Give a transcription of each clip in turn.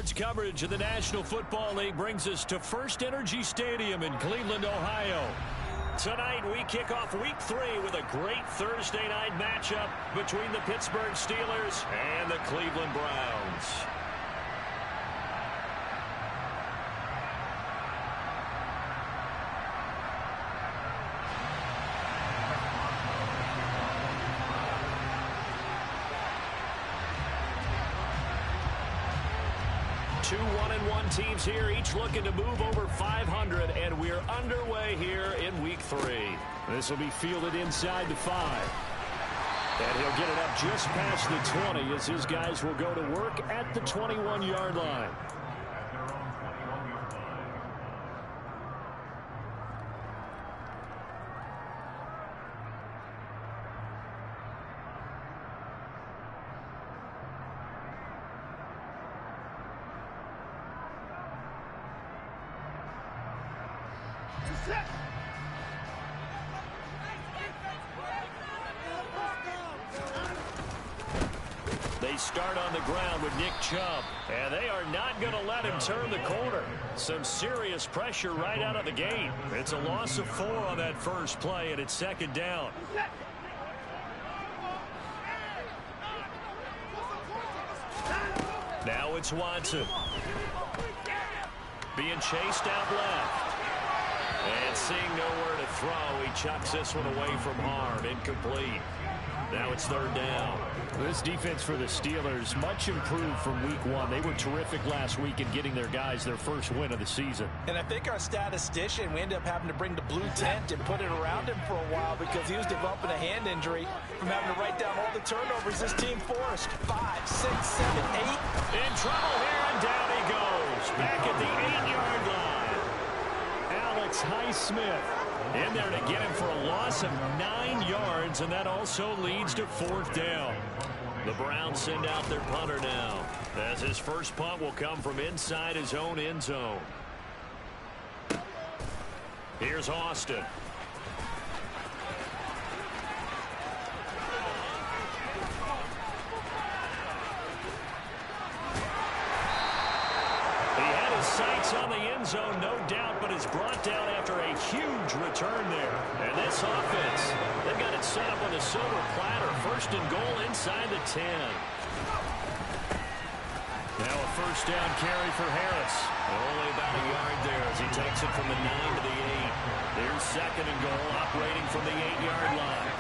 Sports coverage of the National Football League brings us to First Energy Stadium in Cleveland, Ohio. Tonight, we kick off Week 3 with a great Thursday night matchup between the Pittsburgh Steelers and the Cleveland Browns. Two 1-1 teams here, each looking to move over 500, and we're underway here in Week 3. This will be fielded inside the 5. And he'll get it up just past the 20 as his guys will go to work at the 21-yard line. They start on the ground with Nick Chubb, and they are not going to let him turn the corner. Some serious pressure right out of the gate. It's a loss of 4 on that first play, and it's second down. Now it's Watson. Being chased out left. And seeing nowhere to throw, he chucks this one away from harm. Incomplete. Now it's third down. This defense for the Steelers, much improved from Week 1. They were terrific last week in getting their guys their first win of the season. And I think our statistician, we ended up having to bring the blue tent and put it around him for a while because he was developing a hand injury from having to write down all the turnovers this team forced. 5, 6, 7, 8. In trouble here, and down he goes. Back at the 8-yard line. Alex Highsmith in there to get him for a loss of 9 yards, and that also leads to fourth down. The Browns send out their punter now, as his first punt will come from inside his own end zone. Here's Austin. Sights on the end zone, no doubt, but is brought down after a huge return there. And this offense, they've got it set up on a silver platter. First and goal inside the 10. Now a first down carry for Harris. Only about a yard there as he takes it from the 9 to the 8. Here's second and goal, operating from the 8-yard line.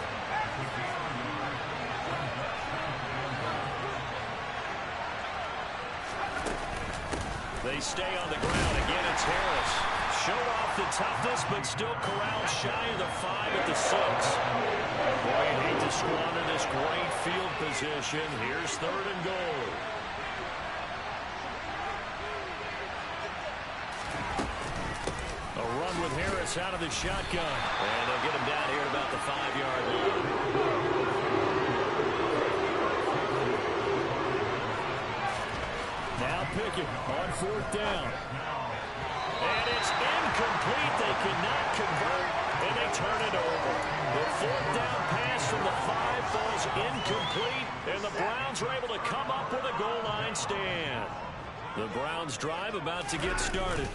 They stay on the ground. Again, it's Harris. Showed off the toughness, but still corralled shy of the 5 at the 6. Boy, you hate to squander this great field position. Here's third and goal. A run with Harris out of the shotgun. And they'll get him down here at about the 5-yard line. Now Pickett on fourth down. And it's incomplete. They cannot convert, and they turn it over. The fourth down pass from the 5 falls incomplete, and the Browns are able to come up with a goal line stand. The Browns drive about to get started.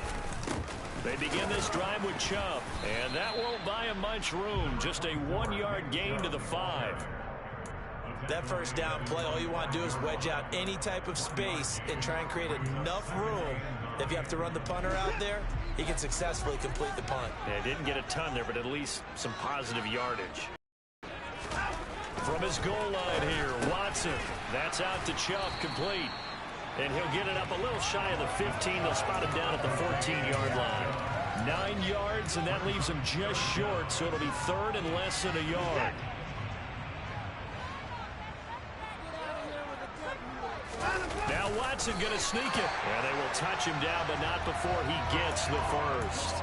They begin this drive with Chubb, and that won't buy him much room. Just a 1-yard gain to the 5. That first down play, all you want to do is wedge out any type of space and try and create enough room. If you have to run the punter out there, he can successfully complete the punt. Yeah, didn't get a ton there, but at least some positive yardage. From his goal line here, Watson. That's out to Chubb, complete. And he'll get it up a little shy of the 15. They'll spot him down at the 14-yard line. 9 yards, and that leaves him just short, so it'll be third and less than a yard. Now Watson going to sneak it. And they will touch him down, but not before he gets the first.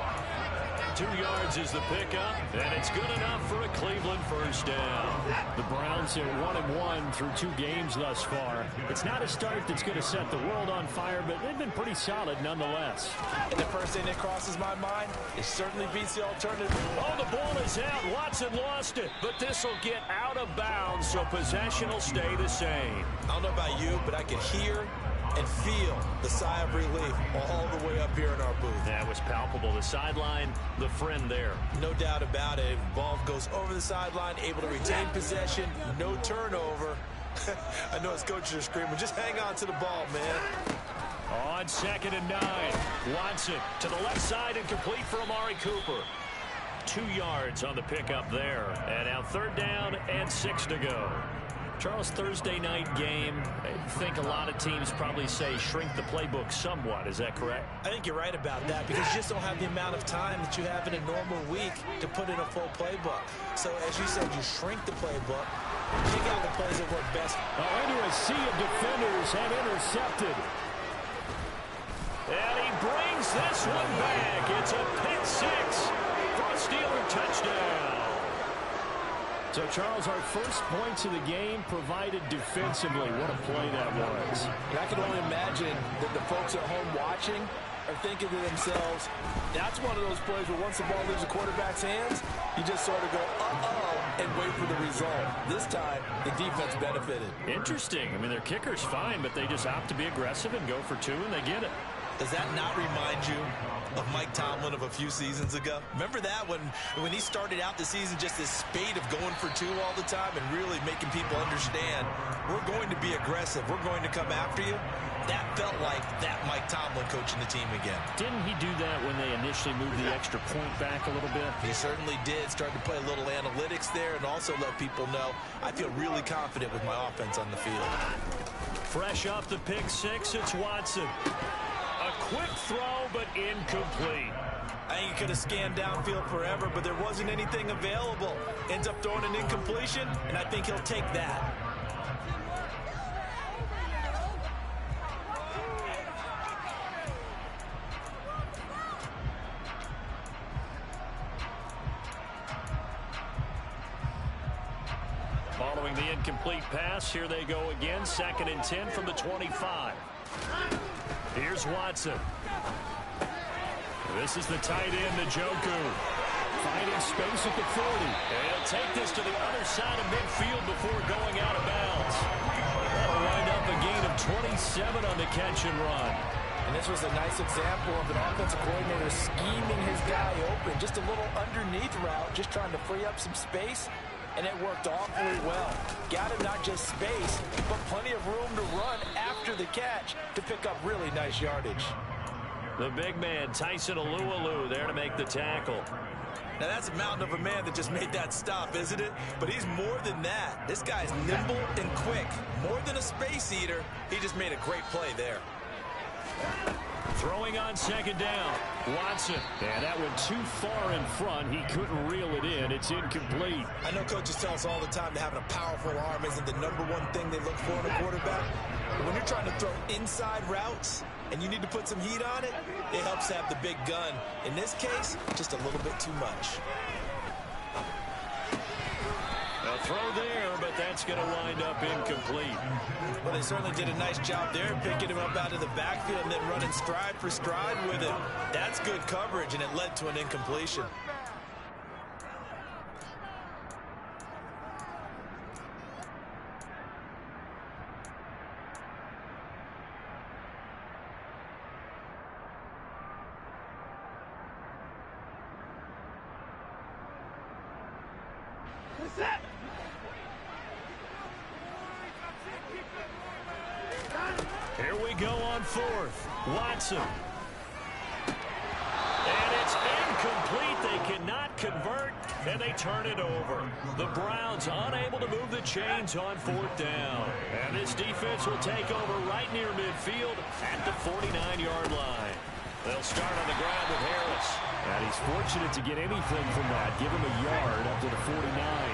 2 yards is the pickup, and it's good enough for a Cleveland first down. The Browns are 1-1 through 2 games thus far. It's not a start that's going to set the world on fire, but they've been pretty solid nonetheless. And the first thing that crosses my mind, it certainly beats the alternative. Oh, the ball is out. Watson lost it, but this will get out of bounds, so possession will stay the same. I don't know about you, but I can hear and feel the sigh of relief all the way up here in our booth. That was palpable. The sideline, the friend there. No doubt about it. Ball goes over the sideline, able to retain possession, no turnover. I know his coaches are screaming, just hang on to the ball, man. On 2nd and 9, Watson to the left side and complete for Amari Cooper. 2 yards on the pickup there. And now 3rd down and 6 to go. Charles, Thursday night game, I think a lot of teams probably say shrink the playbook somewhat. Is that correct? I think you're right about that because you just don't have the amount of time that you have in a normal week to put in a full playbook. So, as you said, you shrink the playbook, pick out the plays that work best. Under a sea of defenders and intercepted. And he brings this one back. It's a pick 6 for a Steeler touchdown. So, Charles, our first points of the game provided defensively. What a play that was. And I can only imagine that the folks at home watching are thinking to themselves, that's one of those plays where once the ball leaves the quarterback's hands, you just sort of go, uh-oh, and wait for the result. This time, the defense benefited. Interesting. I mean, their kicker's fine, but they just opt to be aggressive and go for 2, and they get it. Does that not remind you of Mike Tomlin of a few seasons ago? Remember that when he started out the season, just this spate of going for 2 all the time and really making people understand, we're going to be aggressive, we're going to come after you? That felt like that Mike Tomlin coaching the team again. Didn't he do that when they initially moved the extra point back a little bit? He certainly did. Started to play a little analytics there and also let people know, I feel really confident with my offense on the field. Fresh off the pick 6, it's Watson. A quick throw, but incomplete. I think he could have scanned downfield forever, but there wasn't anything available. Ends up throwing an incompletion, and I think he'll take that. Following the incomplete pass, here they go again. 2nd and 10 from the 25. Here's Watson. This is the tight end, Njoku. Finding space at the 40. And he'll take this to the other side of midfield before going out of bounds. That'll wind up a gain of 27 on the catch and run. And this was a nice example of an offensive coordinator scheming his guy open. Just a little underneath route, just trying to free up some space. And it worked awfully well. Got him not just space, but plenty of room to run after the catch to pick up really nice yardage. The big man, Tyson Alualu, there to make the tackle. Now that's a mountain of a man that just made that stop, isn't it? But he's more than that. This guy's nimble and quick. More than a space eater, he just made a great play there. Throwing on 2nd down, Watson. Yeah, that went too far in front. He couldn't reel it in. It's incomplete. I know coaches tell us all the time that having a powerful arm isn't the #1 thing they look for in a quarterback. But when you're trying to throw inside routes and you need to put some heat on it, it helps have the big gun. In this case, just a little bit too much. A throw there, but that's going to wind up incomplete. Well, they certainly did a nice job there, picking him up out of the backfield and then running stride for stride with it. That's good coverage, and it led to an incompletion. Here we go on 4th. Watson. And it's incomplete. They cannot convert, and they turn it over. The Browns unable to move the chains on 4th down. And this defense will take over right near midfield at the 49-yard line. They'll start on the ground with Harris. And he's fortunate to get anything from that. Give him a yard up to the 49.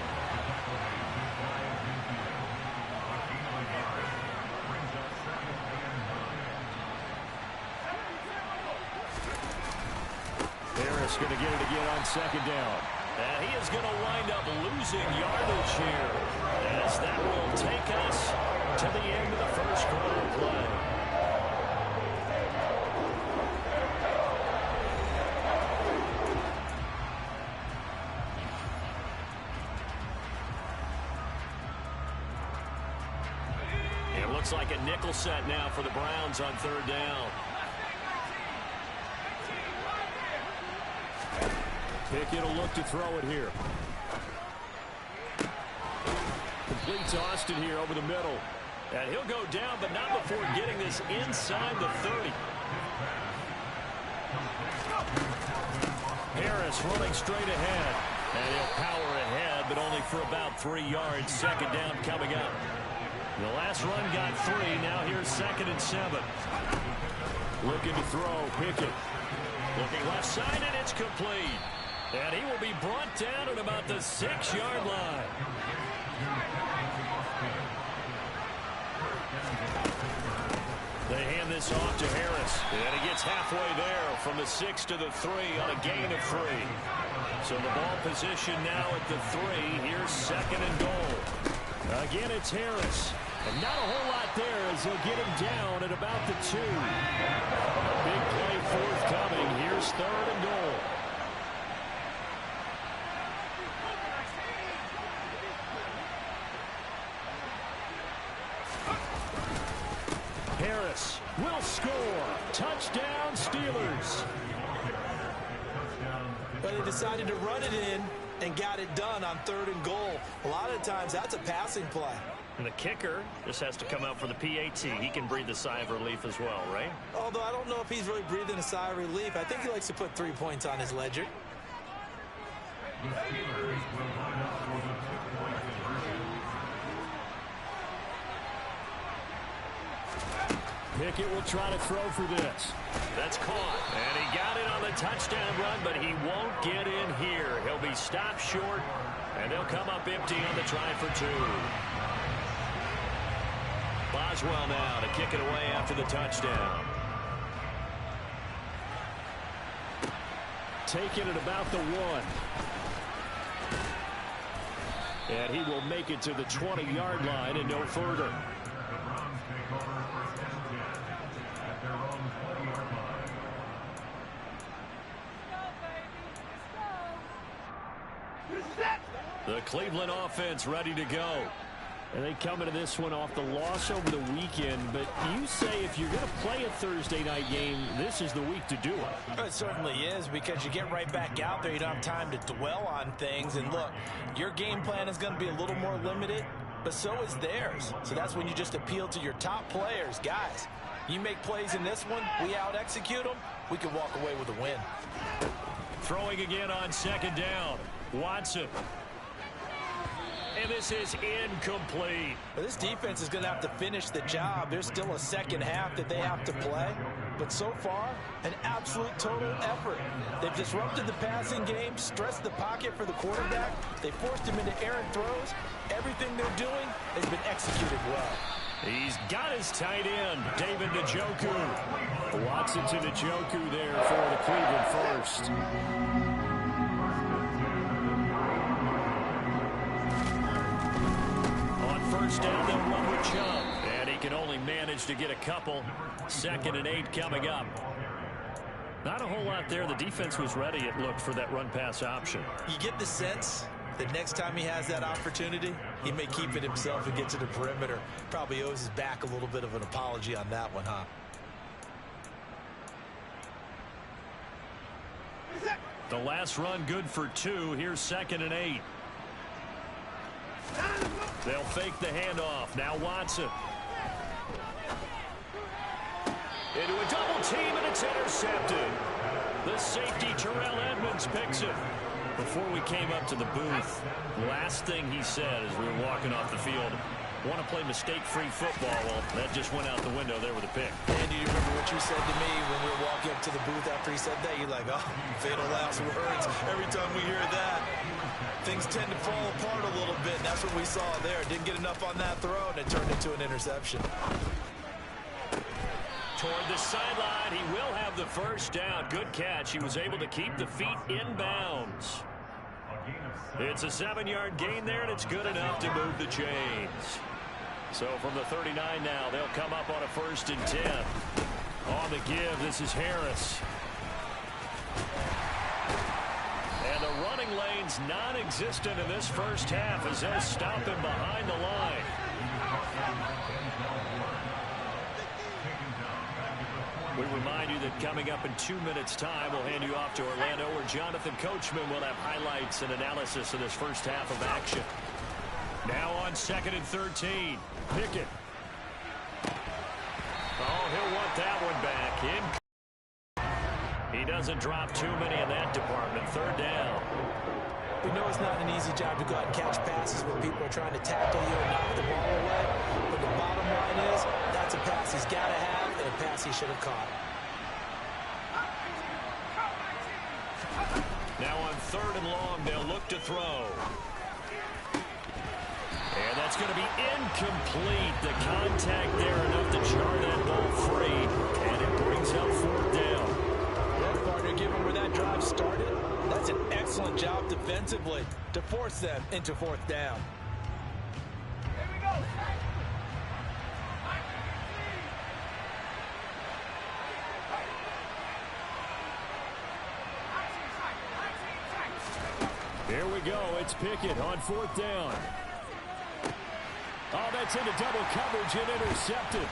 Harris going to get it again on second down. And he is going to wind up losing yardage here, as that will take us to the end of the first quarter play. It looks like a nickel set now for the Browns on third down. Pickett will look to throw it here. Completes Austin here over the middle. And he'll go down, but not before getting this inside the 30. Harris running straight ahead. And he'll power ahead, but only for about 3 yards. Second down coming up. The last run got 3. Now here's 2nd and 7. Looking to throw. Pickett. Looking left side, and it's complete. And he will be brought down at about the 6-yard line. They hand this off to Harris. And he gets halfway there from the 6 to the 3 on a gain of 3. So the ball position now at the 3. Here's 2nd and goal. Again, it's Harris. And not a whole lot there as he'll get him down at about the 2. Big play forthcoming. Here's 3rd and goal. Harris will score. Touchdown, Steelers. But they decided to run it in and got it done on 3rd and goal. A lot of times that's a passing play. And the kicker just has to come out for the PAT. He can breathe a sigh of relief as well, right? Although I don't know if he's really breathing a sigh of relief. I think he likes to put 3 points on his ledger. Pickett will try to throw for this. That's caught. And he got it on the touchdown run, but he won't get in here. He'll be stopped short, and they'll come up empty on the try for 2. Boswell now to kick it away after the touchdown. Taking it about the 1. And he will make it to the 20-yard line and no further. The Cleveland offense ready to go. And they come into this one off the loss over the weekend. But you say if you're going to play a Thursday night game, this is the week to do it. It certainly is, because you get right back out there. You don't have time to dwell on things. And look, your game plan is going to be a little more limited, but so is theirs. So that's when you just appeal to your top players. Guys, you make plays in this one, we out-execute them, we can walk away with a win. Throwing again on 2nd down. Watson. And this is incomplete. But this defense is going to have to finish the job. There's still a second half that they have to play. But so far, an absolute total effort. They've disrupted the passing game, stressed the pocket for the quarterback. They forced him into errant throws. Everything they're doing has been executed well. He's got his tight end, David Njoku. Watson to Njoku there for the Cleveland first. First down, they'll run with Chubb. And he can only manage to get a couple. 2nd and 8 coming up. Not a whole lot there. The defense was ready, it looked, for that run-pass option. You get the sense that next time he has that opportunity, he may keep it himself and get to the perimeter. Probably owes his back a little bit of an apology on that one, huh? The last run good for 2. Here's 2nd and 8. They'll fake the handoff. Now Watson. Into a double team, and it's intercepted. The safety, Terrell Edmonds, picks it. Before we came up to the booth, last thing he said as we were walking off the field, want to play mistake-free football. Well, that just went out the window there with a pick. Andy, you remember what you said to me when we were walking up to the booth after he said that? You're like, oh, fatal last words. Every time we hear that, things tend to fall apart a little bit, and that's what we saw there. Didn't get enough on that throw, and it turned into an interception. toward the sideline. He will have the first down. Good catch. He was able to keep the feet in bounds. It's a 7-yard gain there, and it's good enough to move the chains. So from the 39 now, they'll come up on a 1st and 10. On the give, this is Harris. And the running lane's non-existent in this first half as they'll stop him behind the line. We remind you that coming up in 2 minutes' time, we'll hand you off to Orlando, where Jonathan Coachman will have highlights and analysis of this first half of action. Now on 2nd and 13. Pickett. Oh, he'll want that one back. He doesn't drop too many in that department. 3rd down. We know it's not an easy job to go out and catch passes when people are trying to tackle you and knock the ball away. But the bottom line is, that's a pass he's got to have and a pass he should have caught. Now on 3rd and long, they'll look to throw. And that's going to be incomplete. The contact there enough to jar that ball free. And it brings up 4th down. Well, partner, given where that drive started, that's an excellent job defensively to force them into 4th down. Here we go. Here we go. It's Pickett on 4th down. Oh, that's into double coverage and intercepted.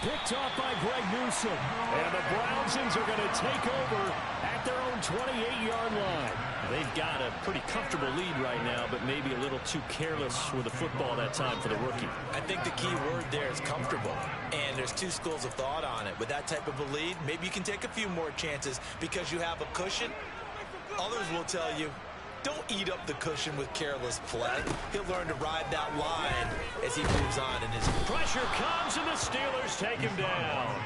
Picked off by Greg Newsome. And the Brownsons are going to take over at their own 28-yard line. They've got a pretty comfortable lead right now, but maybe a little too careless with the football that time for the rookie. I think the key word there is comfortable. And there's 2 schools of thought on it. With that type of a lead, maybe you can take a few more chances because you have a cushion. Others will tell you, don't eat up the cushion with careless play. He'll learn to ride that line as he moves on in his... Pressure comes, and the Steelers take him down.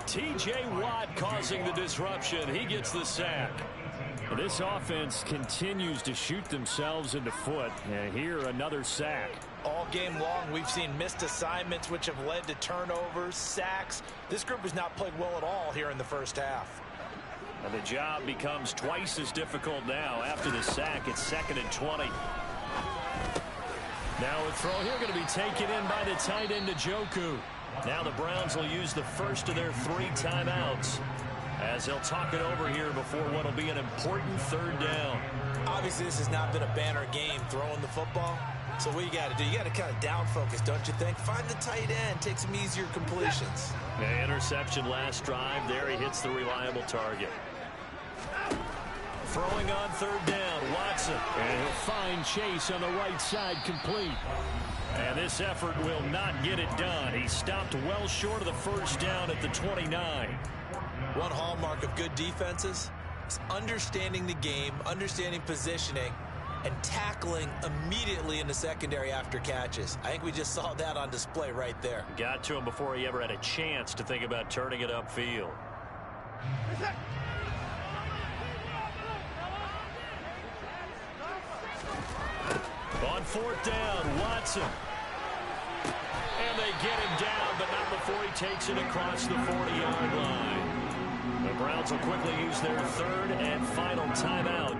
T.J. Watt causing the disruption. He gets the sack. This offense continues to shoot themselves in the foot. And here, another sack. All game long, we've seen missed assignments, which have led to turnovers, sacks. This group has not played well at all here in the first half. And the job becomes twice as difficult now. After the sack, it's 2nd and 20. Now a throw here going to be taken in by the tight end, Njoku. Now the Browns will use the first of their 3 timeouts as they'll talk it over here before what will be an important 3rd down. Obviously, this has not been a banner game throwing the football. So what you got to do, you got to kind of down focus, don't you think? Find the tight end, take some easier completions. The interception last drive. There he hits the reliable target. Throwing on 3rd down, Watson. And he'll find Chase on the right side, complete. And this effort will not get it done. He stopped well short of the first down at the 29. One hallmark of good defenses is understanding the game, understanding positioning, and tackling immediately in the secondary after catches. I think we just saw that on display right there. Got to him before he ever had a chance to think about turning it upfield. On 4th down, Watson. And they get him down, but not before he takes it across the 40-yard line. The Browns will quickly use their 3rd and final timeout,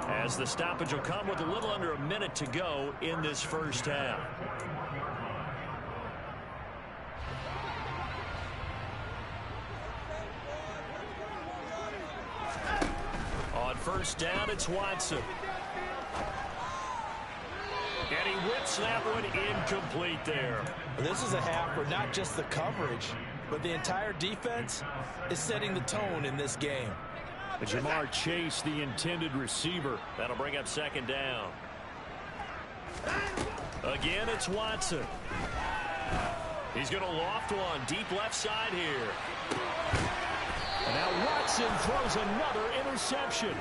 as the stoppage will come with a little under a minute to go in this first half. On 1st down, it's Watson. And he whips that one incomplete there. This is a half where not just the coverage, but the entire defense is setting the tone in this game. Jamar Chase, the intended receiver. That'll bring up 2nd down. Again, it's Watson. He's going to loft one deep left side here. And now Watson throws another interception.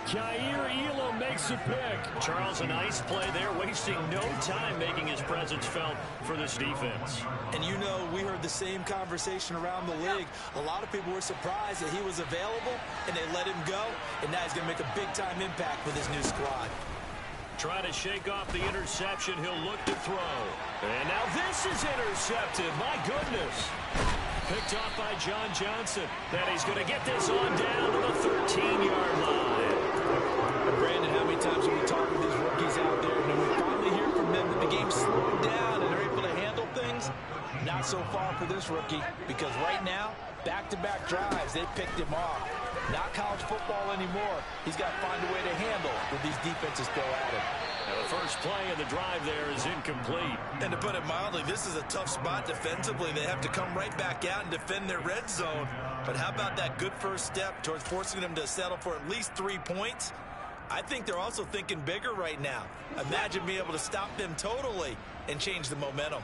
Jair Elam makes a pick. Charles, a nice play there, wasting no time making his presence felt for this defense. And you know, we heard the same conversation around the league. A lot of people were surprised that he was available, and they let him go. And now he's going to make a big-time impact with his new squad. Trying to shake off the interception, he'll look to throw. And now this is intercepted. My goodness. Picked off by John Johnson. Then he's going to get this on down to the 13-yard line. Brandon, how many times have we talked with these rookies out there, and then we finally hear from them that the game's slowed down and they're able to handle things? Not so far for this rookie, because right now, back-to-back drives, they picked him off. Not college football anymore. He's got to find a way to handle what these defenses throw at him. Now the first play of the drive there is incomplete. And to put it mildly, this is a tough spot defensively. They have to come right back out and defend their red zone. But how about that good first step towards forcing them to settle for at least 3 points? I think they're also thinking bigger right now. Imagine being able to stop them totally and change the momentum.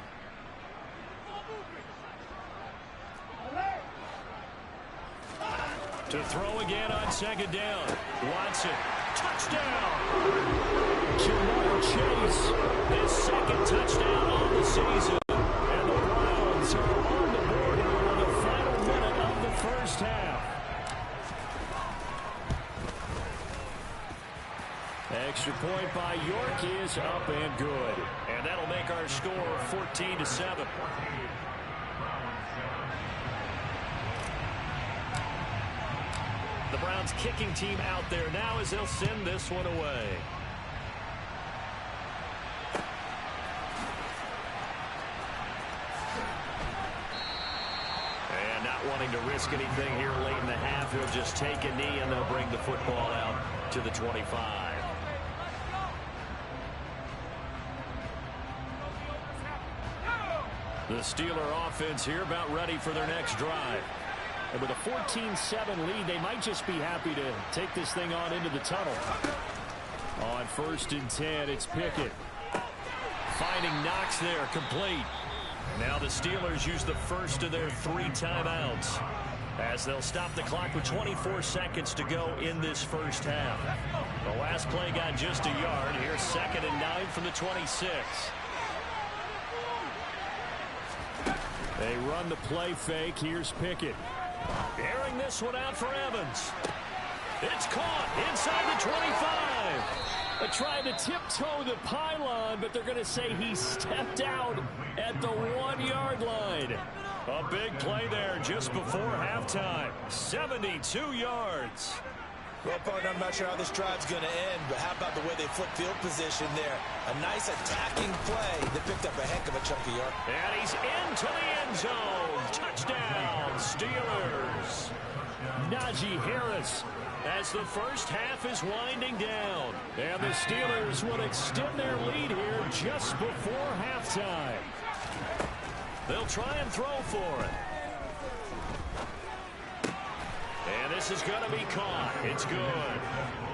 To throw again on second down. Watson. Touchdown. Jamar Chase. His second touchdown on the season. And the Browns are on the board here in the final minute of the first half. Extra point by York is up and good. And that'll make our score 14-7. The Browns kicking team out there now as they'll send this one away. And not wanting to risk anything here late in the half, he'll just take a knee and they'll bring the football out to the 25. The Steeler offense here about ready for their next drive. And with a 14-7 lead, they might just be happy to take this thing on into the tunnel. On 1st and 10, it's Pickett. Finding Knox there, complete. Now the Steelers use the first of their 3 timeouts as they'll stop the clock with 24 seconds to go in this first half. The last play got just a yard. Here's 2nd and 9 from the 26. They run the play fake. Here's Pickett. Airing this one out for Evans. It's caught inside the 25. Trying to tiptoe the pylon, but they're going to say he stepped out at the 1-yard line. A big play there just before halftime. 72 yards. Well, partner, I'm not sure how this drive's going to end, but how about the way they flip field position there? A nice attacking play that picked up a heck of a chunk of yards. And he's into the end zone. Touchdown, Steelers. Najee Harris as the first half is winding down. And the Steelers will extend their lead here just before halftime. They'll try and throw for it. And this is going to be caught. It's good.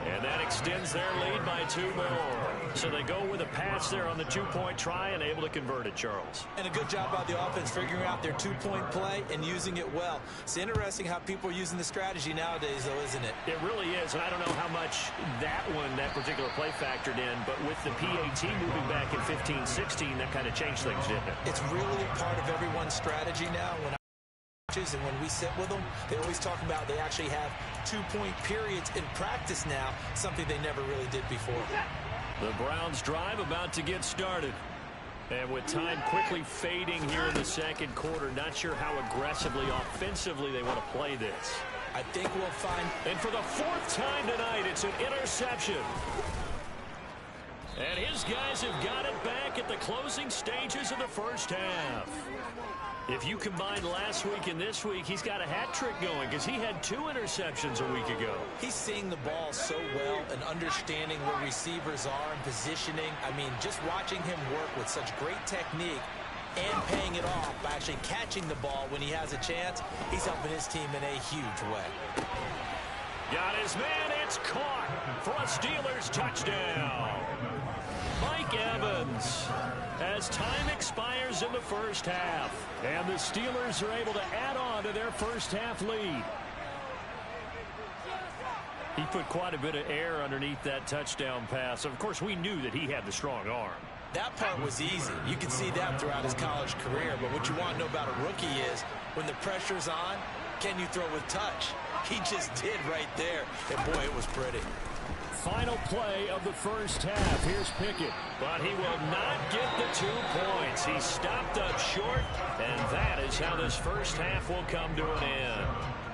And that extends their lead by 2 more. So they go with a pass there on the 2-point try and able to convert it, Charles. And a good job by the offense figuring out their 2-point play and using it well. It's interesting how people are using the strategy nowadays, though, isn't it? It really is. And I don't know how much that particular play factored in, but with the PAT moving back in 15-16, that kind of changed things, didn't it? It's really a part of everyone's strategy now. And when we sit with them, they always talk about they actually have 2-point periods in practice now, something they never really did before. The Browns drive about to get started. And with time quickly fading here in the second quarter, not sure how aggressively, offensively they want to play this. I think we'll find... And for the 4th time tonight, it's an interception. And his guys have got it back at the closing stages of the first half. If you combine last week and this week, he's got a hat trick going because he had 2 interceptions a week ago. He's seeing the ball so well and understanding where receivers are and positioning. I mean, just watching him work with such great technique and paying it off by actually catching the ball when he has a chance, he's helping his team in a huge way. Got his man. It's caught for a Steelers touchdown. Mike Evans as time expires in the first half. And the Steelers are able to add on to their first half lead. He put quite a bit of air underneath that touchdown pass. Of course, we knew that he had the strong arm. That part was easy. You can see that throughout his college career. But what you want to know about a rookie is when the pressure's on, can you throw with touch? He just did right there. And, boy, it was pretty. Final play of the first half. Here's Pickett. But he will not get the 2 points. He stopped up short, and that is how this first half will come to an end.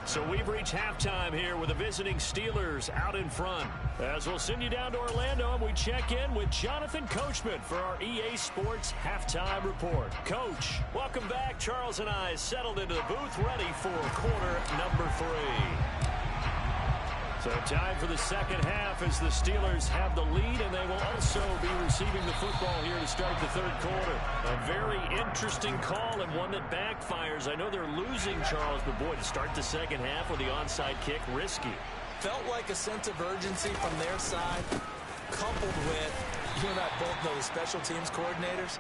So we've reached halftime here with the visiting Steelers out in front. As we'll send you down to Orlando, and we check in with Jonathan Coachman for our EA Sports Halftime Report. Coach, welcome back. Charles and I settled into the booth, ready for quarter number 3. So time for the second half as the Steelers have the lead, and they will also be receiving the football here to start the third quarter. A very interesting call and one that backfires. I know they're losing, Charles, but boy, to start the second half with the onside kick, risky. Felt like a sense of urgency from their side, coupled with, you and I both know the special teams coordinators.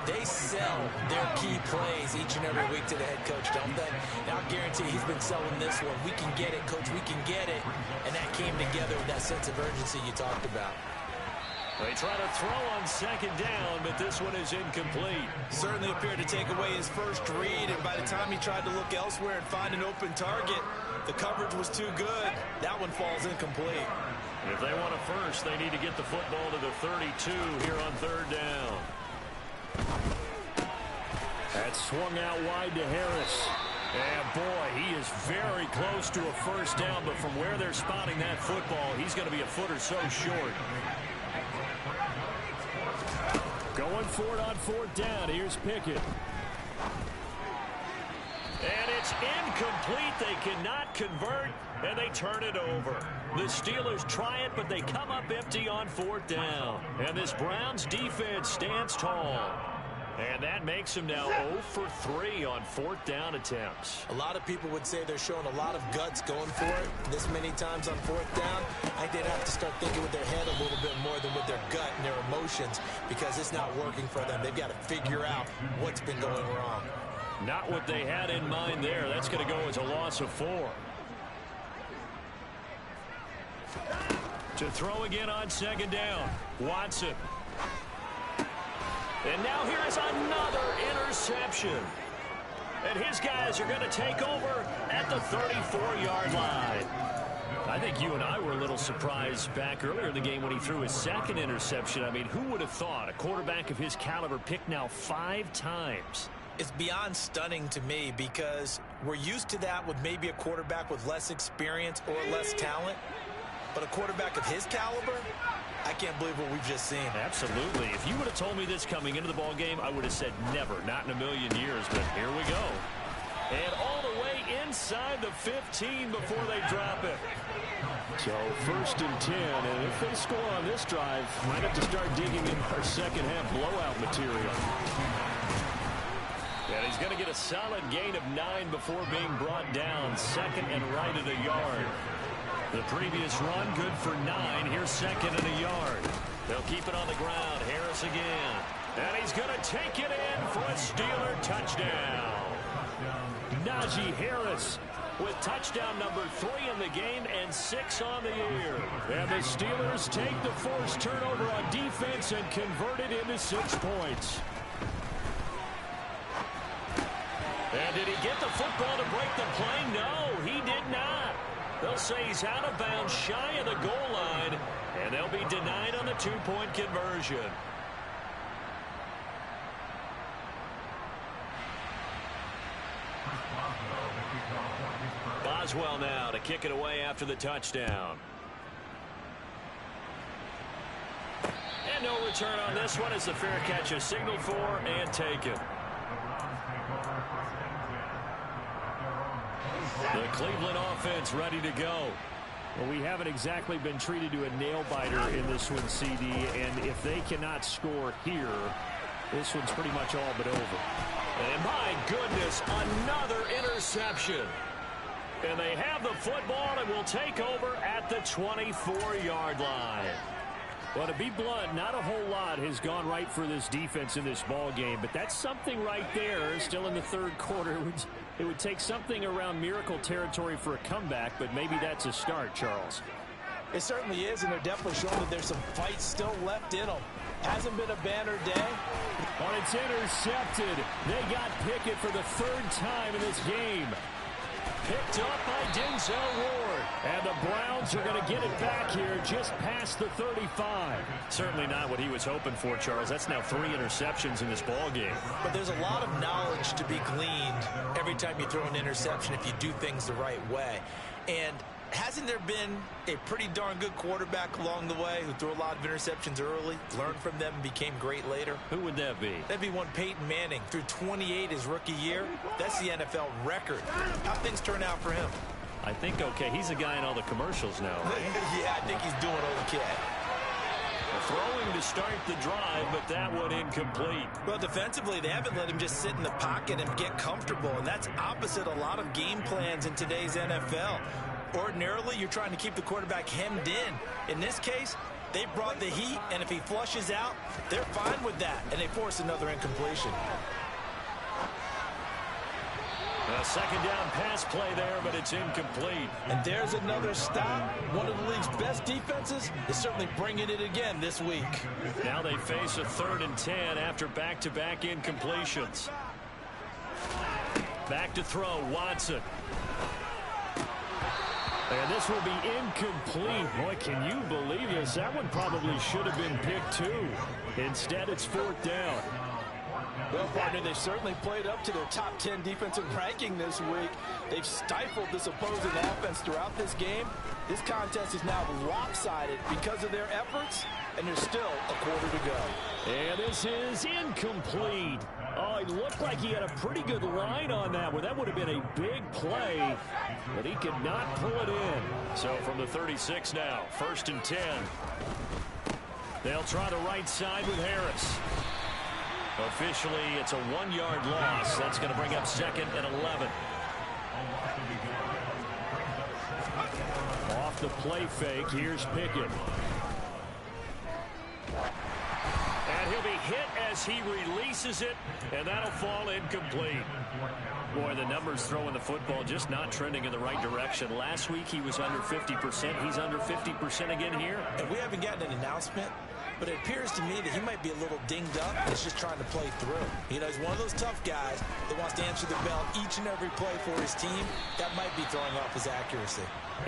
They sell their key plays each and every week to the head coach, don't they? Now, I guarantee he's been selling this one. We can get it, coach, we can get it. And that came together with that sense of urgency you talked about. They try to throw on second down, but this one is incomplete. Certainly appeared to take away his first read, and by the time he tried to look elsewhere and find an open target, the coverage was too good. That one falls incomplete. If they want a first, they need to get the football to the 32 here on third down. That swung out wide to Harris. And boy, he is very close to a first down, but from where they're spotting that football, he's going to be a foot or so short. Going for it on fourth down. Here's Pickett. And it's incomplete. They cannot convert, and they turn it over. The Steelers try it, but they come up empty on fourth down. And this Browns defense stands tall. And that makes them now 0 for 3 on fourth down attempts. A lot of people would say they're showing a lot of guts going for it this many times on fourth down. I think they'd have to start thinking with their head a little bit more than with their gut and their emotions, because it's not working for them. They've got to figure out what's been going wrong. Not what they had in mind there. That's going to go as a loss of 4. To throw again on second down. Watson. And now here is another interception. And his guys are going to take over at the 34-yard line. I think you and I were a little surprised back earlier in the game when he threw his second interception. I mean, who would have thought a quarterback of his caliber picked now 5 times? It's beyond stunning to me, because we're used to that with maybe a quarterback with less experience or less talent. But a quarterback of his caliber, I can't believe what we've just seen. Absolutely. If you would have told me this coming into the ball game, I would have said never, not in a million years. But here we go. And all the way inside the 15 before they drop it. So first and 10, and if they score on this drive, might have to start digging in our second half blowout material. And he's going to get a solid gain of 9 before being brought down. Second and right at a yard. The previous run, good for 9. Here's second and a yard. They'll keep it on the ground. Harris again. And he's going to take it in for a Steeler touchdown. Najee Harris with touchdown number 3 in the game and 6 on the year. And the Steelers take the forced turnover on defense and convert it into 6 points. And did he get the football to break the play? No, he did not. They'll say he's out of bounds, shy of the goal line, and they'll be denied on the 2-point conversion. Boswell now to kick it away after the touchdown. And no return on this one as the fair catch is signaled for and taken. The Cleveland offense ready to go. Well, we haven't exactly been treated to a nail-biter in this one, CD, and if they cannot score here, this one's pretty much all but over. And my goodness, another interception. And they have the football and will take over at the 24-yard line. Well, to be blunt, not a whole lot has gone right for this defense in this ball game, but that's something right there. Still in the third quarter, it would take something around miracle territory for a comeback, but maybe that's a start, Charles. It certainly is, and they're definitely showing that there's some fight still left in them. Hasn't been a banner day. But it's intercepted. They got Pickett for the 3rd time in this game. Picked up by Denzel Ward. And the Browns are going to get it back here just past the 35. Certainly not what he was hoping for, Charles. That's now 3 interceptions in this ball game. But there's a lot of knowledge to be gleaned every time you throw an interception if you do things the right way. And hasn't there been a pretty darn good quarterback along the way who threw a lot of interceptions early, learned from them, and became great later? Who would that be? That'd be one Peyton Manning. Threw 28 his rookie year. That's the NFL record. How things turn out for him? I think okay. He's a guy in all the commercials now, right? Yeah, I think he's doing okay. Throwing to start the drive, but that one incomplete. Well, defensively, they haven't let him just sit in the pocket and get comfortable, and that's opposite a lot of game plans in today's NFL. Ordinarily, you're trying to keep the quarterback hemmed in. In this case, they brought the heat, and if he flushes out, they're fine with that, and they force another incompletion. A second down pass play there, but it's incomplete. And there's another stop. One of the league's best defenses is certainly bringing it again this week. Now they face a 3rd and 10 after back-to-back incompletions. Back to throw, Watson. And this will be incomplete. Boy, can you believe this? That one probably should have been picked too. Instead, it's 4th down. Well, partner, they've certainly played up to their top 10 defensive ranking this week. They've stifled this opposing offense throughout this game. This contest is now lopsided because of their efforts, and there's still a quarter to go. And this is incomplete. Oh, it looked like he had a pretty good line on that one. That would have been a big play, but he could not pull it in. So from the 36 now, 1st and 10. They'll try the right side with Harris. Officially, it's a 1-yard loss. That's going to bring up 2nd and 11. Off the play fake, here's Pickett. And he'll be hit as he releases it, and that'll fall incomplete. Boy, the numbers throwing the football just not trending in the right direction. Last week he was under 50%. He's under 50% again here. And we haven't gotten an announcement, but it appears to me that he might be a little dinged up and he's just trying to play through. You know, he's one of those tough guys that wants to answer the bell each and every play for his team. That might be throwing off his accuracy.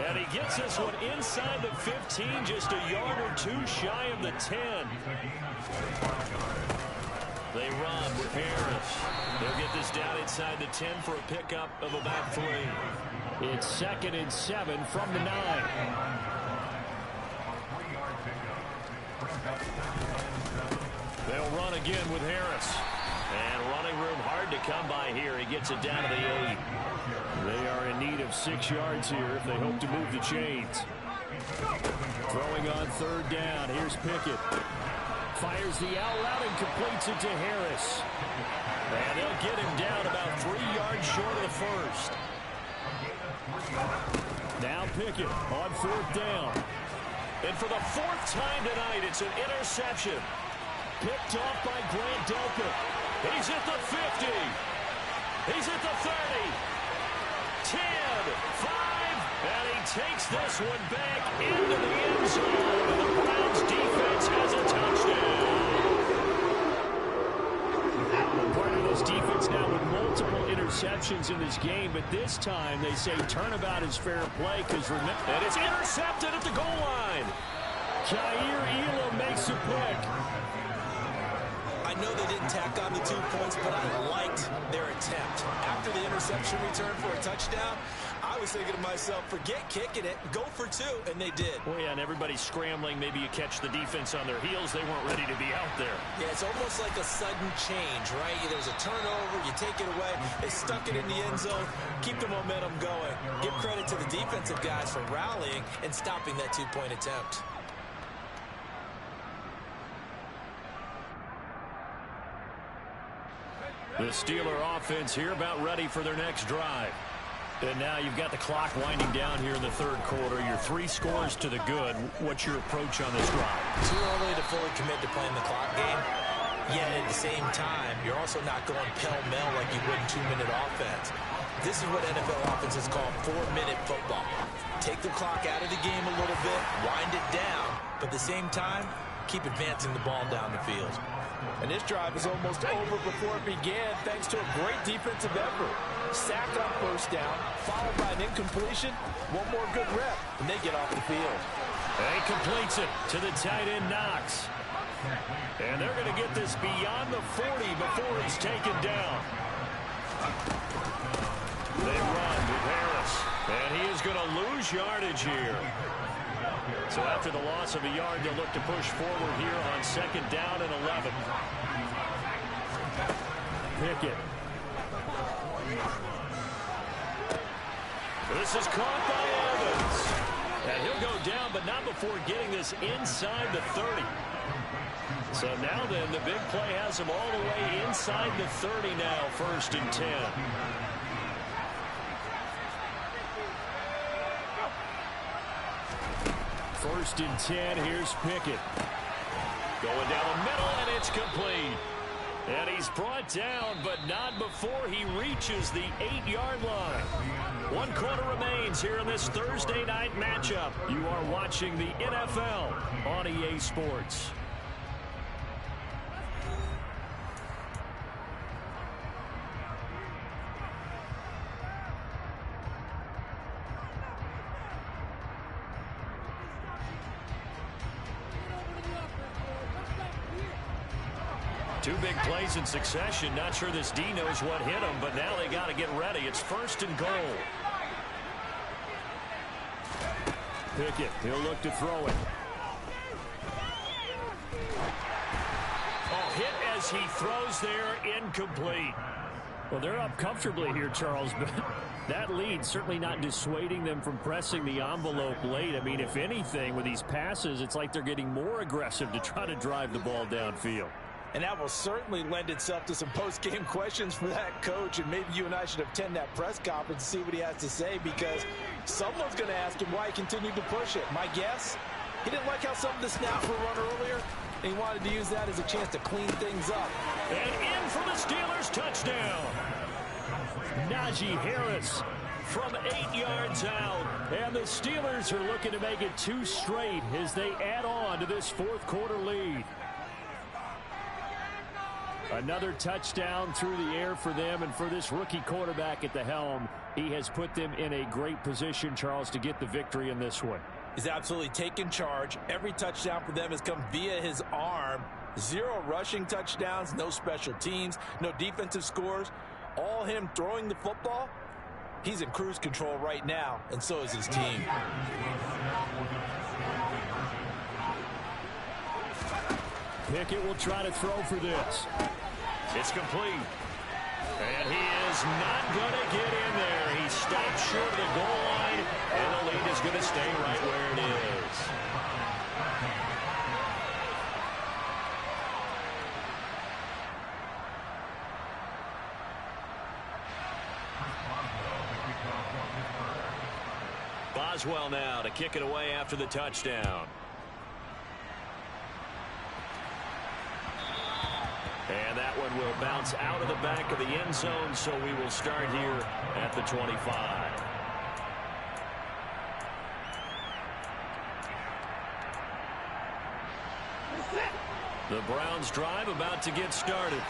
And he gets this one inside the 15, just a yard or 2 shy of the 10. They run with Harris. They'll get this down inside the 10 for a pickup of about 3. It's 2nd and 7 from the 9. They'll run again with Harris. And running room hard to come by here. He gets it down to the 8. They are in need of 6 yards here if they hope to move the chains. Throwing on 3rd down. Here's Pickett. Fires the out route and completes it to Harris. And they'll get him down about 3 yards short of the 1st. Now Pickett on 4th down. And for the 4th time tonight, it's an interception. Picked off by Grant Delpit. He's at the 50. He's at the 30. 10, 5, and he takes this one back into the end zone. And the Browns defense has a touchdown. Part of this defense now with multiple interceptions in this game, but this time they say turnabout is fair play because remember, and it's intercepted at the goal line. Jair Elam makes a pick. I know they didn't tack on the 2 points, but I liked their attempt. After the interception return for a touchdown, I was thinking to myself, forget kicking it, go for 2, and they did. Well, yeah, and everybody's scrambling. Maybe you catch the defense on their heels. They weren't ready to be out there. Yeah, it's almost like a sudden change, right? There's a turnover, you take it away, they stuck it in the end zone, keep the momentum going. Give credit to the defensive guys for rallying and stopping that 2-point attempt. The Steeler offense here about ready for their next drive. And now you've got the clock winding down here in the 3rd quarter. Your 3 scores to the good. What's your approach on this drive? Too early to fully commit to playing the clock game. Yet at the same time, you're also not going pell-mell like you would in 2-minute offense. This is what NFL offenses call 4-minute football. Take the clock out of the game a little bit, wind it down, but at the same time, keep advancing the ball down the field. And this drive is almost over before it began thanks to a great defensive effort. Sack on first down, followed by an incompletion. One more good rep, and they get off the field. And he completes it to the tight end, Knox. And they're going to get this beyond the 40 before he's taken down. They run with Harris. And he is going to lose yardage here. So after the loss of a yard, they'll look to push forward here on 2nd down and 11. Pickett. This is caught by Evans. And he'll go down, but not before getting this inside the 30. So now then, the big play has him all the way inside the 30 now, 1st and 10. First and 10, here's Pickett. Going down the middle, and it's complete. And he's brought down, but not before he reaches the 8-yard line. 1 quarter remains here in this Thursday night matchup. You are watching the NFL on EA Sports. Two big plays in succession. Not sure this D knows what hit him, but now they got to get ready. It's 1st and goal. Pickett, he'll look to throw it. Oh, hit as he throws there, incomplete. Well, they're up comfortably here, Charles, but that lead certainly not dissuading them from pressing the envelope late. I mean, if anything, with these passes, it's like they're getting more aggressive to try to drive the ball downfield. And that will certainly lend itself to some post-game questions for that coach. And maybe you and I should attend that press conference and see what he has to say, because someone's going to ask him why he continued to push it. My guess, he didn't like how some of the snaps were run earlier, and he wanted to use that as a chance to clean things up. And in for the Steelers, touchdown. Najee Harris from 8 yards out. And the Steelers are looking to make it 2 straight as they add on to this 4th quarter lead. Another touchdown through the air for them, and for this rookie quarterback at the helm, he has put them in a great position, Charles, to get the victory in this one. He's absolutely taken charge. Every touchdown for them has come via his arm. 0 rushing touchdowns, no special teams, no defensive scores. All him throwing the football. He's in cruise control right now, and so is his team. Pickett will try to throw for this. It's complete. And he is not going to get in there. He stopped short of the goal line, and the lead is going to stay right where it is. Boswell now to kick it away after the touchdown. And that one will bounce out of the back of the end zone, so we will start here at the 25. The Browns drive about to get started.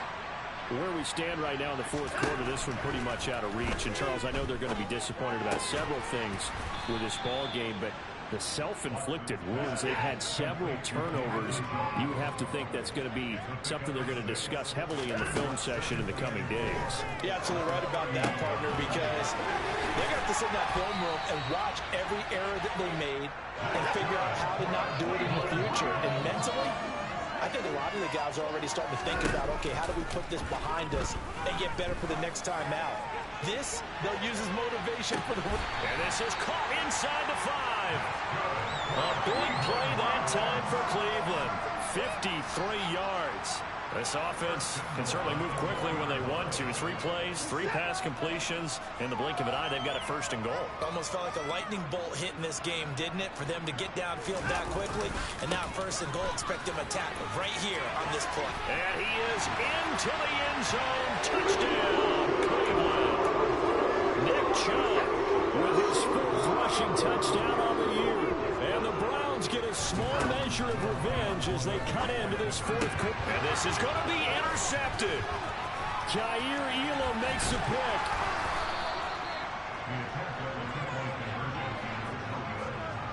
Where we stand right now in the 4th quarter, this one pretty much out of reach. And, Charles, I know they're going to be disappointed about several things with this ball game, but the self-inflicted wounds, they've had several turnovers. You would have to think that's going to be something they're going to discuss heavily in the film session in the coming days. You're absolutely right about that, partner, because they're going to have to sit in that film room and watch every error that they made and figure out how to not do it in the future. And mentally, I think a lot of the guys are already starting to think about, okay, how do we put this behind us and get better for the next time out? This, they'll use as motivation for the win. And this is caught inside the 5. A big play that time for Cleveland. 53 yards. This offense can certainly move quickly when they want to. 3 plays, 3 pass completions. In the blink of an eye, they've got a 1st and goal. Almost felt like a lightning bolt hit in this game, didn't it? For them to get downfield that quickly. And now 1st and goal, expect them to tackle right here on this play. And he is into the end zone. Touchdown, Cleveland. Nick Chubb with his 4th rushing touchdown on the year. And the Browns get a small measure deserve revenge as they cut into this fourth quarter. And this is going to be intercepted. Jair Elam makes a pick.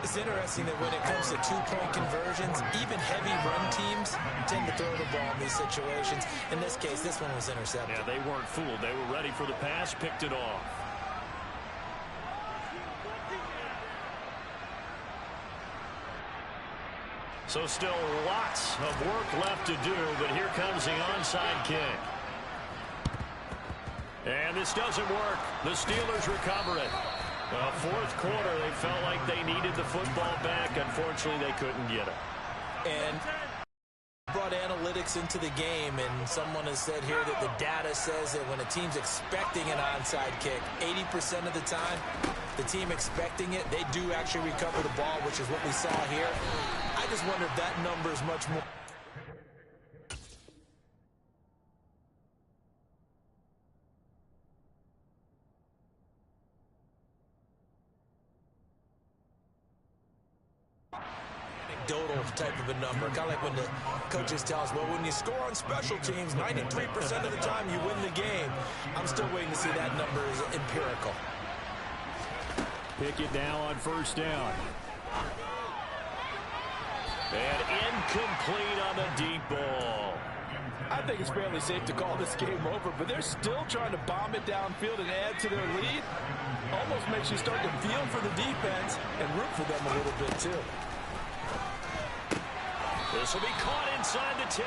It's interesting that when it comes to two-point conversions, even heavy run teams tend to throw the ball in these situations. In this case, this one was intercepted. Yeah, they weren't fooled. They were ready for the pass, picked it off. So still lots of work left to do, but here comes the onside kick. And this doesn't work. The Steelers recover it. Well, fourth quarter, they felt like they needed the football back. Unfortunately, they couldn't get it. And brought analytics into the game, and someone has said here that the data says that when a team's expecting an onside kick, 80% of the time, the team expecting it, they do actually recover the ball, which is what we saw here. I just wonder if that number is much more. Anecdotal type of a number, kind of like when the coaches tell us, well, when you score on special teams, 93% of the time you win the game. I'm still waiting to see that number is empirical. Pick it now on first down. And incomplete on the deep ball. I think it's fairly safe to call this game over, but they're still trying to bomb it downfield and add to their lead. Almost makes you start to feel for the defense and root for them a little bit, too. This will be caught inside the 10.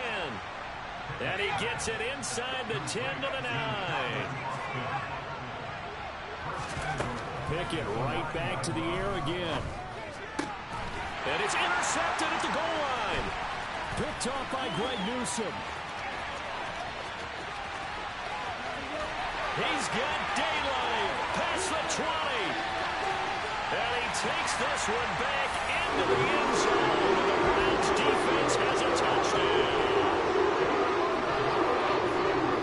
And he gets it inside the 10 to the 9. Pickett right back to the air again. And it's intercepted at the goal line. Picked off by Greg Newsome. He's got daylight past the 20. And he takes this one back into the end zone. And the Browns defense has a touchdown.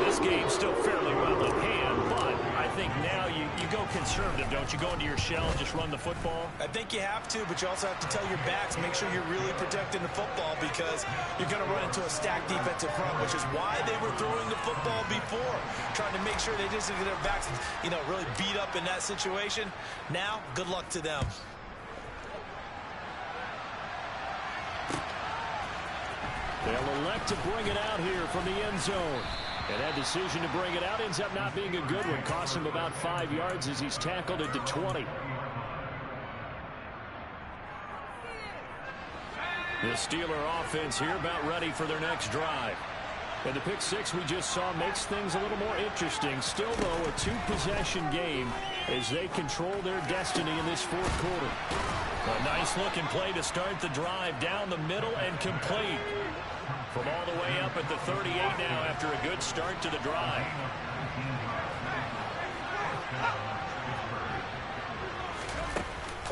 This game's still fairly well in hand, but I think now you go conservative, don't you? Go into your shell and just run the football? I think you have to, but you also have to tell your backs, make sure you're really protecting the football because you're going to run into a stacked defensive front, which is why they were throwing the football before, trying to make sure they just get their backs, really beat up in that situation. Now, good luck to them. They'll elect to bring it out here from the end zone. And that decision to bring it out ends up not being a good one. Costs him about 5 yards as he's tackled at the 20. The Steeler offense here about ready for their next drive. And the pick six we just saw makes things a little more interesting. Still, though, a two-possession game as they control their destiny in this fourth quarter. A nice-looking play to start the drive down the middle and complete. From all the way up at the 38 now after a good start to the drive.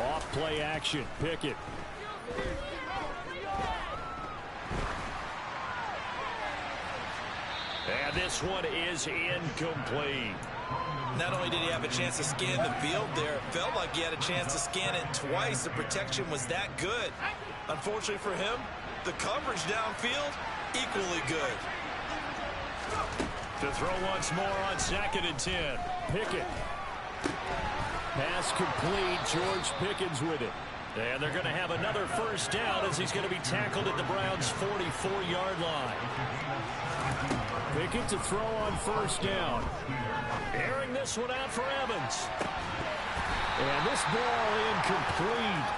Off play action. Pickett. And this one is incomplete. Not only did he have a chance to scan the field there, it felt like he had a chance to scan it twice. The protection was that good. Unfortunately for him, the coverage downfield, equally good. To throw once more on 2nd and 10. Pickett. Pass complete. George Pickens with it. And they're going to have another first down as he's going to be tackled at the Browns' 44-yard line. Pickett to throw on first down. Airing this one out for Evans. And this ball incomplete.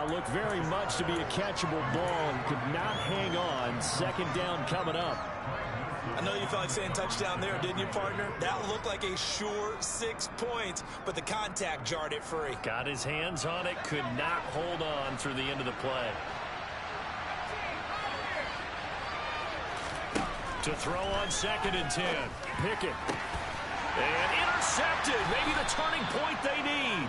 Looked very much to be a catchable ball and could not hang on. 2nd down coming up. I know you felt like saying touchdown there, didn't you, partner? That looked like a sure 6 points, but the contact jarred it free. Got his hands on it, could not hold on through the end of the play. To throw on 2nd and 10. Pickett. And intercepted. Maybe the turning point they need.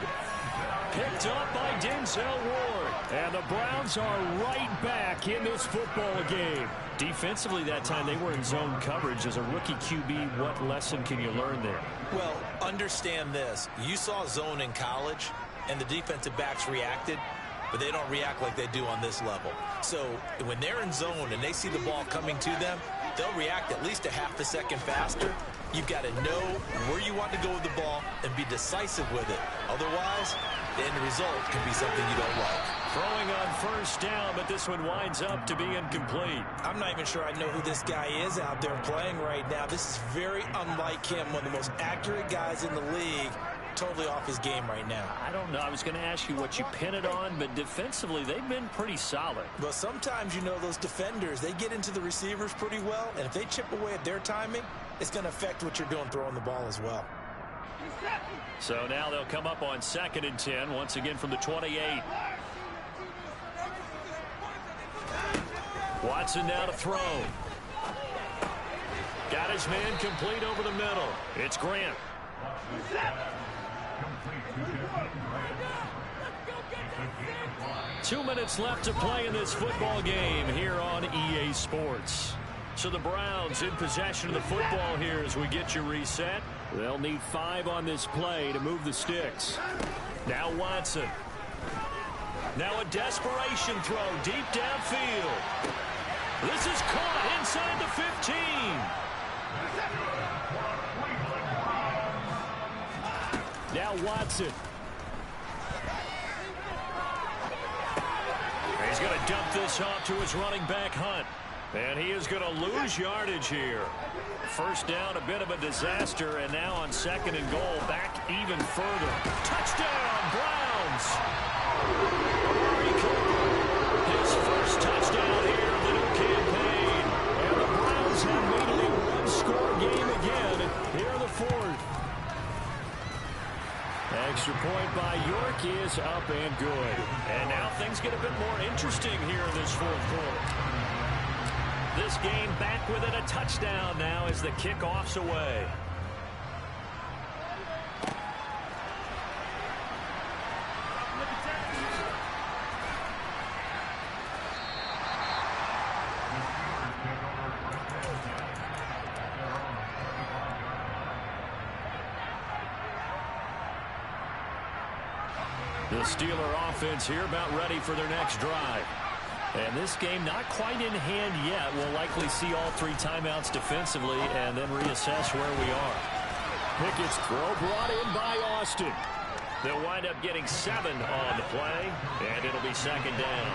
Picked up by Denzel Ward. And the Browns are right back in this football game. Defensively that time they were in zone coverage. As a rookie QB, what lesson can you learn there? Well, understand this. You saw zone in college, and the defensive backs reacted. but they don't react like they do on this level. So when they're in zone and they see the ball coming to them, they'll react at least a half a second faster. You've got to know where you want to go with the ball and be decisive with it. Otherwise, the end result can be something you don't like. Throwing on first down, but this one winds up to be incomplete. I'm not even sure I know who this guy is out there playing right now. This is very unlike him, one of the most accurate guys in the league. Totally off his game right now. I don't know. I was going to ask you what you pin it on, but defensively, they've been pretty solid. But sometimes, you know, those defenders, they get into the receivers pretty well, and if they chip away at their timing, it's going to affect what you're doing throwing the ball as well. So now they'll come up on 2nd and 10, once again from the 28. Watson now to throw. Got his man complete over the middle. It's Grant. Two minutes left to play in this football game here on EA Sports. So the Browns in possession of the football here as we get you reset. They'll need 5 on this play to move the sticks. Now Watson. Now a desperation throw deep downfield. This is caught inside the 15. Now Watson. He's going to dump this off to his running back Hunt. And he is going to lose yardage here. First down, a bit of a disaster, and now on 2nd and goal, back even further. Touchdown, Browns! His first touchdown here of the new campaign. And the Browns have made it a one-score game again here in the 4th. Extra point by York is up and good. And now things get a bit more interesting here in this 4th quarter. This game back within a touchdown now as the kickoff's away. The Steeler offense here about ready for their next drive. And this game not quite in hand yet. We'll likely see all 3 timeouts defensively and then reassess where we are. Pickett's throw brought in by Austin. They'll wind up getting 7 on the play, and it'll be 2nd down.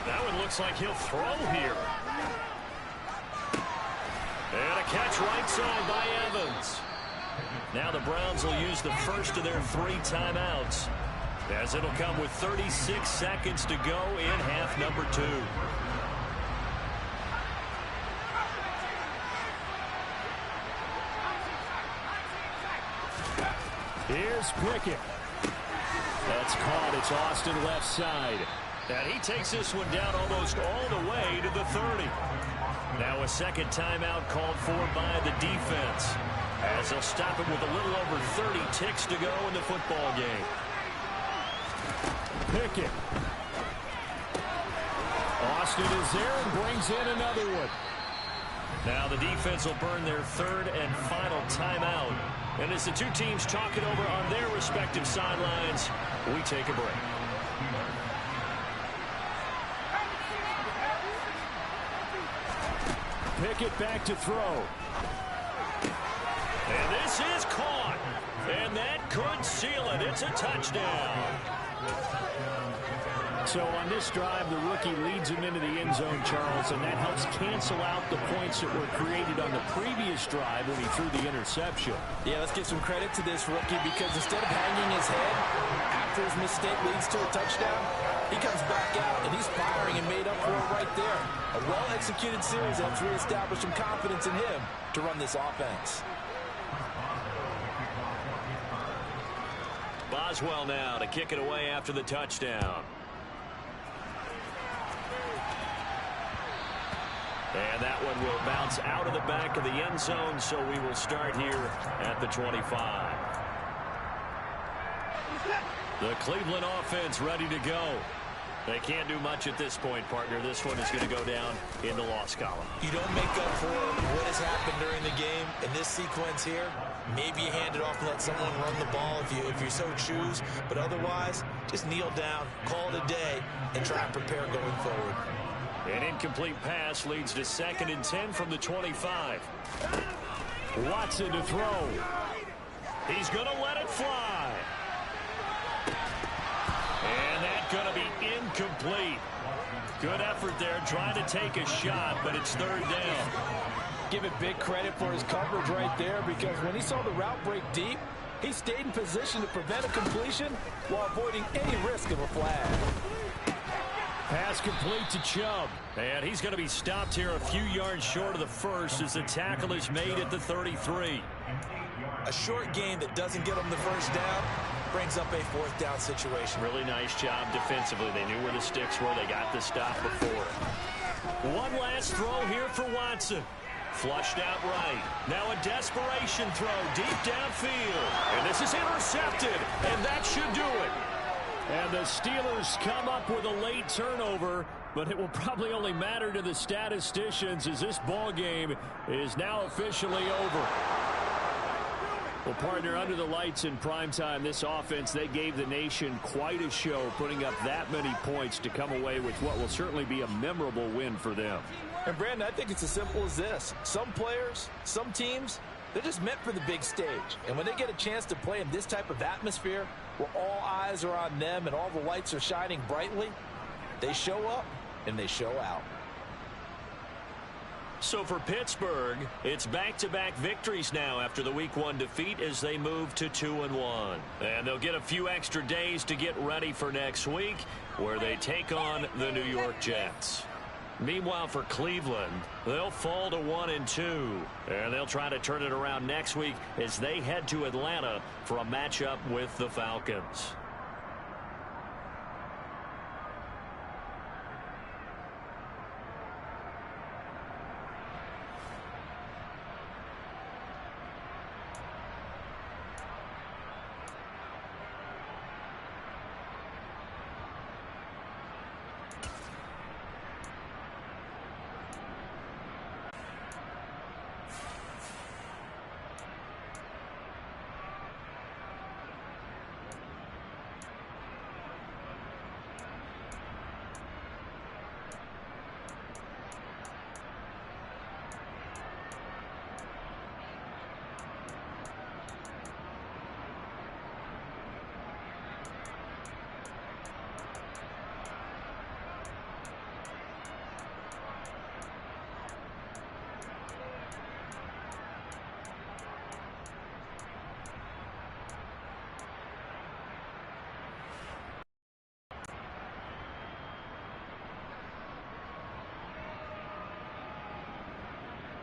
That one looks like he'll throw here. And a catch right side by Evans. Now the Browns will use the first of their 3 timeouts, as it'll come with 36 seconds to go in half number 2. Here's Pickett. That's caught. It's Austin left side. And he takes this one down almost all the way to the 30. Now a 2nd timeout called for by the defense, as they'll stop it with a little over 30 ticks to go in the football game. Pickett. Austin is there and brings in another one. Now the defense will burn their 3rd and final timeout. And as the 2 teams talk it over on their respective sidelines, we take a break. Pickett back to throw. And this is caught. And that could seal it. It's a touchdown. So on this drive, the rookie leads him into the end zone, Charles, and that helps cancel out the points that were created on the previous drive when he threw the interception. Yeah, let's give some credit to this rookie, because instead of hanging his head after his mistake leads to a touchdown, he comes back out and he's firing and made up for it right there. A well-executed series helps reestablish some confidence in him to run this offense. Boswell now to kick it away after the touchdown. And that one will bounce out of the back of the end zone, so we will start here at the 25. The Cleveland offense ready to go. They can't do much at this point, partner. This one is going to go down in the loss column. You don't make up for what has happened during the game. In this sequence here, maybe you hand it off and let someone run the ball if you so choose. But otherwise, just kneel down, call it a day, and try and prepare going forward. An incomplete pass leads to 2nd and 10 from the 25. Watson to throw. He's going to let it fly. And that's going to be incomplete. Good effort there, trying to take a shot, but it's 3rd down. Give it big credit for his coverage right there, because when he saw the route break deep, he stayed in position to prevent a completion while avoiding any risk of a flag. Pass complete to Chubb. And he's going to be stopped here a few yards short of the first as the tackle is made at the 33. A short gain that doesn't get them the first down brings up a 4th down situation. Really nice job defensively. They knew where the sticks were. They got the stop before. One last throw here for Watson. Flushed out right. Now a desperation throw deep downfield. And this is intercepted. And that should do it. And the Steelers come up with a late turnover, but it will probably only matter to the statisticians as this ball game is now officially over. Well, partner, under the lights in primetime, this offense, they gave the nation quite a show, putting up that many points to come away with what will certainly be a memorable win for them. And, Brandon, I think it's as simple as this. Some players, some teams, they're just meant for the big stage. And when they get a chance to play in this type of atmosphere, where all eyes are on them and all the lights are shining brightly, they show up and they show out. So for Pittsburgh, it's back-to-back victories now after the Week 1 defeat as they move to 2-1. And they'll get a few extra days to get ready for next week, where they take on the New York Jets. Meanwhile, for Cleveland, they'll fall to 1-2. And they'll try to turn it around next week as they head to Atlanta for a matchup with the Falcons.